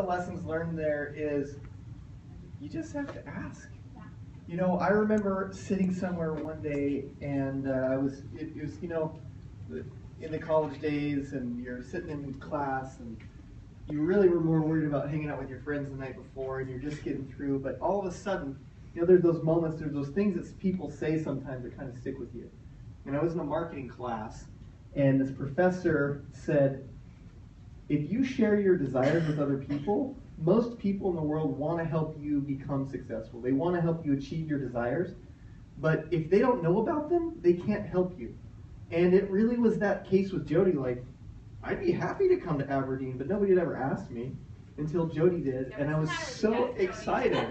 lessons learned there is you just have to ask. You know, I remember sitting somewhere one day, and it was, you know, in the college days, and you're sitting in class, and you really were more worried about hanging out with your friends the night before, and you're just getting through, but all of a sudden, you know, there's those moments, there's those things that people say sometimes that kind of stick with you. And I was in a marketing class, and this professor said, if you share your desires with other people, most people in the world want to help you become successful. They want to help you achieve your desires, but if they don't know about them, they can't help you. And it really was that case with Jody, like, I'd be happy to come to Aberdeen, but nobody had ever asked me until Jody did, and I was so excited.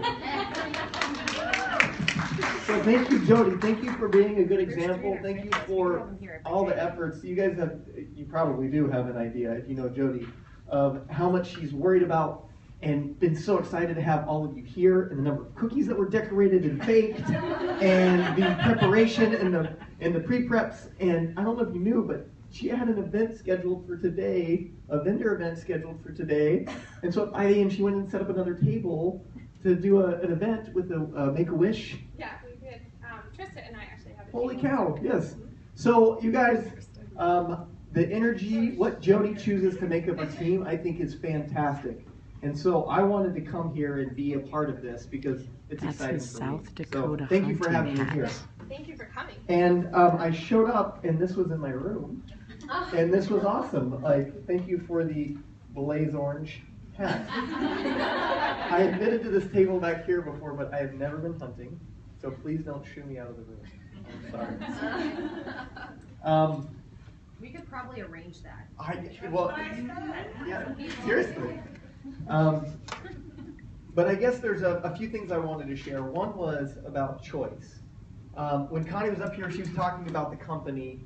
So thank you, Jody. Thank you for being a good example. Thank you for all the efforts. You guys have, you probably do have an idea, if you know Jody, of how much she's worried about and been so excited to have all of you here, and the number of cookies that were decorated and baked, and the preparation and the pre-preps. And I don't know if you knew, but she had an event scheduled for today, a vendor event scheduled for today. And so at 5 a.m. she went and set up another table to do an event with a Make-A-Wish. Yeah, we did. Trista and I actually have a Holy table. cow, yes. So you guys, the energy, what Jody chooses to make up a team, I think is fantastic. And so I wanted to come here and be a part of this because it's exciting for me. South Dakota so thank you for having me hunting here. hat. Thank you for coming. And I showed up, and this was in my room, and this was awesome. Like, thank you for the Blaze Orange hat. I have been to this table back here before, but I have never been hunting, so please don't shoo me out of the room. I'm sorry. We could probably arrange that. Yeah, seriously. But I guess there's a few things I wanted to share. One was about choice. When Connie was up here, she was talking about the company,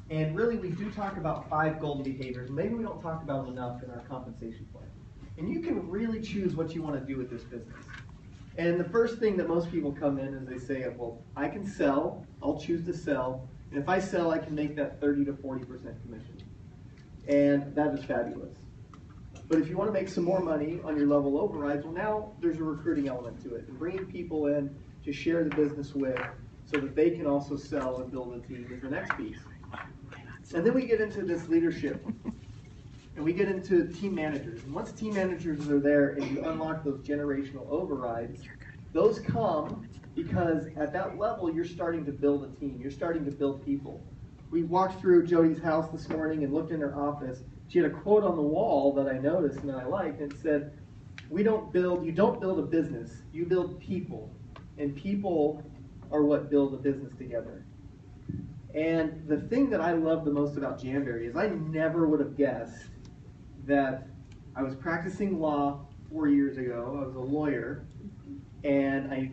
and really we do talk about 5 golden behaviors. Maybe we don't talk about them enough in our compensation plan. And you can really choose what you want to do with this business. And the first thing that most people come in is they say, well, I can sell, I'll choose to sell, and if I sell, I can make that 30 to 40% commission. And that is fabulous. But if you want to make some more money on your level overrides, well, now there's a recruiting element to it. And bringing people in to share the business with so that they can also sell and build a team is the next piece. And then we get into this leadership. And we get into team managers. And once team managers are there and you unlock those generational overrides, those come because at that level you're starting to build a team. You're starting to build people. We walked through Jody's house this morning and looked in her office. She had a quote on the wall that I noticed and that I liked. And it said, you don't build a business, you build people. And people are what build a business together. And the thing that I love the most about Jamberry is I never would have guessed that I was practicing law 4 years ago. I was a lawyer, and I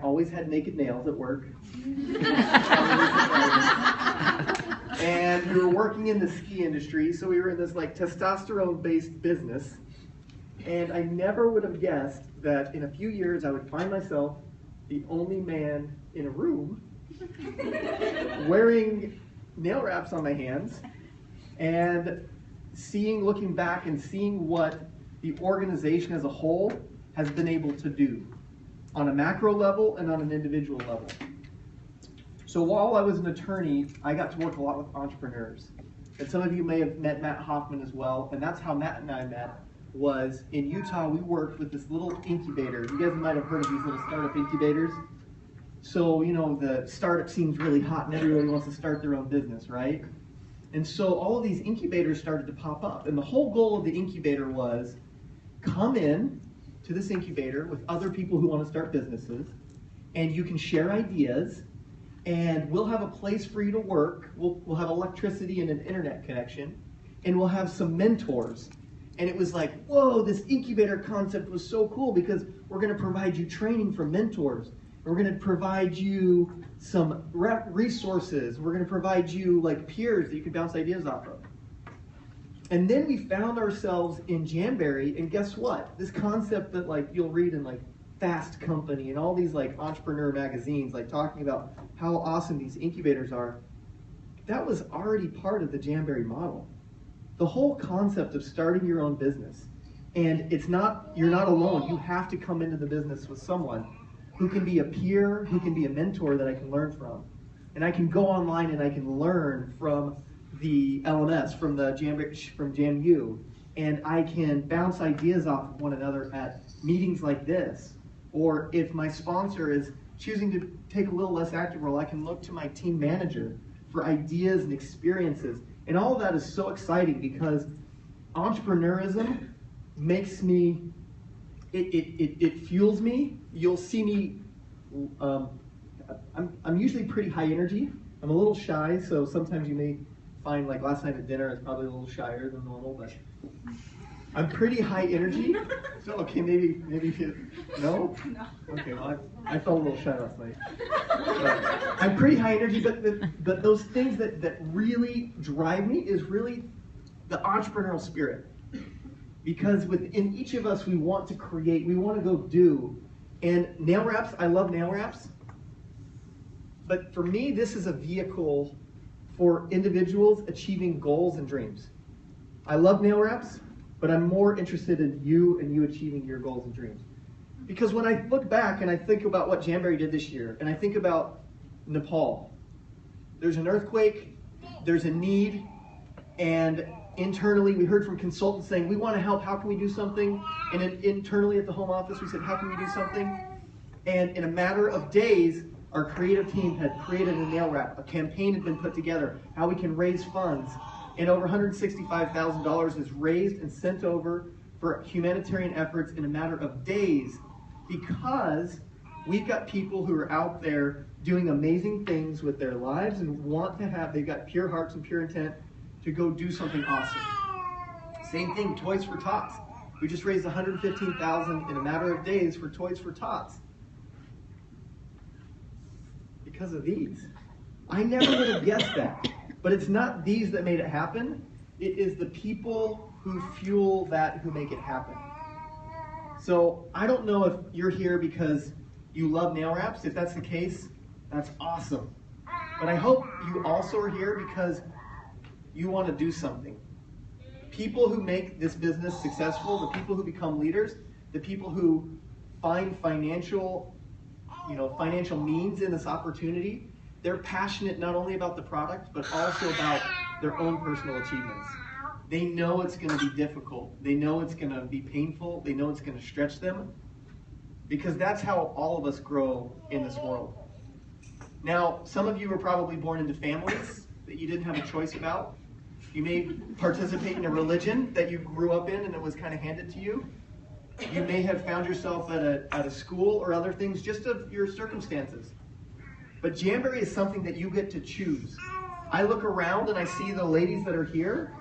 always had naked nails at work. And we were working in the ski industry, so we were in this like testosterone-based business. And I never would have guessed that in a few years I would find myself the only man in a room wearing nail wraps on my hands and looking back and seeing what the organization as a whole has been able to do on a macro level and on an individual level. So while I was an attorney, I got to work a lot with entrepreneurs. And some of you may have met Matt Hoffman as well, and that's how Matt and I met, was in Utah. We worked with this little incubator. You guys might have heard of these little startup incubators. So, you know, the startup seems really hot and everybody wants to start their own business, right? And so all of these incubators started to pop up. And the whole goal of the incubator was come in to this incubator with other people who want to start businesses, and you can share ideas, and we'll have a place for you to work. We'll have electricity and an internet connection, and we'll have some mentors. And it was like, whoa, this incubator concept was so cool because we're going to provide you training from mentors. We're going to provide you some resources. We're going to provide you like peers that you can bounce ideas off of. And then we found ourselves in Jamberry, and guess what? This concept that like you'll read in like Fast Company and all these like entrepreneur magazines, like talking about how awesome these incubators are, that was already part of the Jamberry model. The whole concept of starting your own business And you're not alone. You have to come into the business with someone who can be a peer, who can be a mentor that I can learn from. And I can go online and I can learn from the LMS, from JamU, and I can bounce ideas off of one another at meetings like this. Or if my sponsor is choosing to take a little less active role, I can look to my team manager for ideas and experiences. And all of that is so exciting because entrepreneurism makes me, it fuels me. You'll see me, I'm usually pretty high energy. I'm a little shy, so sometimes you may find, like last night at dinner, I was probably a little shyer than normal, but I'm pretty high energy. So, okay, maybe no? No. Okay, well, I felt a little shy last night. But I'm pretty high energy, but those things that really drive me is really the entrepreneurial spirit. Because within each of us, we want to create, we want to go do. And nail wraps, I love nail wraps. But for me, this is a vehicle for individuals achieving goals and dreams. I love nail wraps, but I'm more interested in you and you achieving your goals and dreams. Because when I look back and I think about what Jamberry did this year, and I think about Nepal, there's an earthquake, there's a need, and internally we heard from consultants saying, we want to help, how can we do something? And internally at the home office we said, how can we do something? And in a matter of days, our creative team had created a nail wrap. A campaign had been put together, how we can raise funds. And over $165,000 is raised and sent over for humanitarian efforts in a matter of days, because we've got people who are out there doing amazing things with their lives and they've got pure hearts and pure intent to go do something awesome. Same thing, Toys for Tots. We just raised $115,000 in a matter of days for Toys for Tots. Because of these. I never would have guessed that. But it's not these that made it happen. It is the people who fuel that who make it happen. So I don't know if you're here because you love nail wraps. If that's the case, that's awesome. But I hope you also are here because you want to do something. People who make this business successful, the people who become leaders, the people who find financial means in this opportunity, they're passionate not only about the product, but also about their own personal achievements. They know it's going to be difficult. They know it's going to be painful. They know it's going to stretch them, because that's how all of us grow in this world. Now, some of you were probably born into families that you didn't have a choice about. You may participate in a religion that you grew up in and it was kind of handed to you. You may have found yourself at a school or other things, just of your circumstances. But Jamberry is something that you get to choose. I look around and I see the ladies that are here,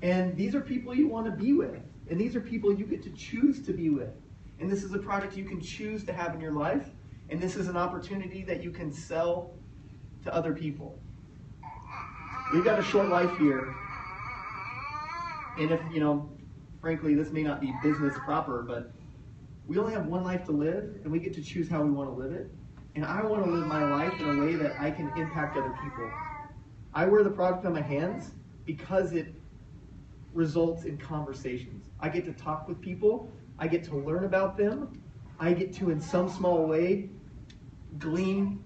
and these are people you want to be with. And these are people you get to choose to be with. And this is a product you can choose to have in your life. And this is an opportunity that you can sell to other people. We've got a short life here. And if, frankly, this may not be business proper, but we only have one life to live, and we get to choose how we want to live it. And I want to live my life in a way that I can impact other people. I wear the product on my hands because it results in conversations. I get to talk with people. I get to learn about them. I get to, in some small way, glean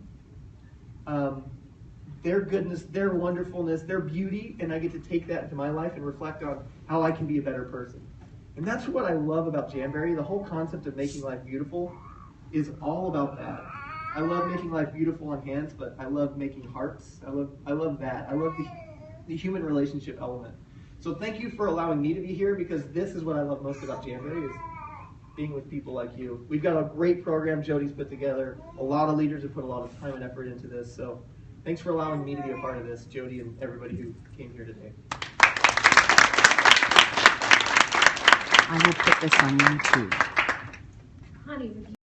their goodness, their wonderfulness, their beauty, and I get to take that into my life and reflect on how I can be a better person. And that's what I love about Jamberry. The whole concept of making life beautiful is all about that. I love making life beautiful on hands, but I love making hearts. I love that. I love the human relationship element. So thank you for allowing me to be here, because this is what I love most about Jamberry, is being with people like you. We've got a great program Jody's put together. A lot of leaders have put a lot of time and effort into this. So thanks for allowing me to be a part of this, Jody and everybody who came here today. I will put this on YouTube. Honey,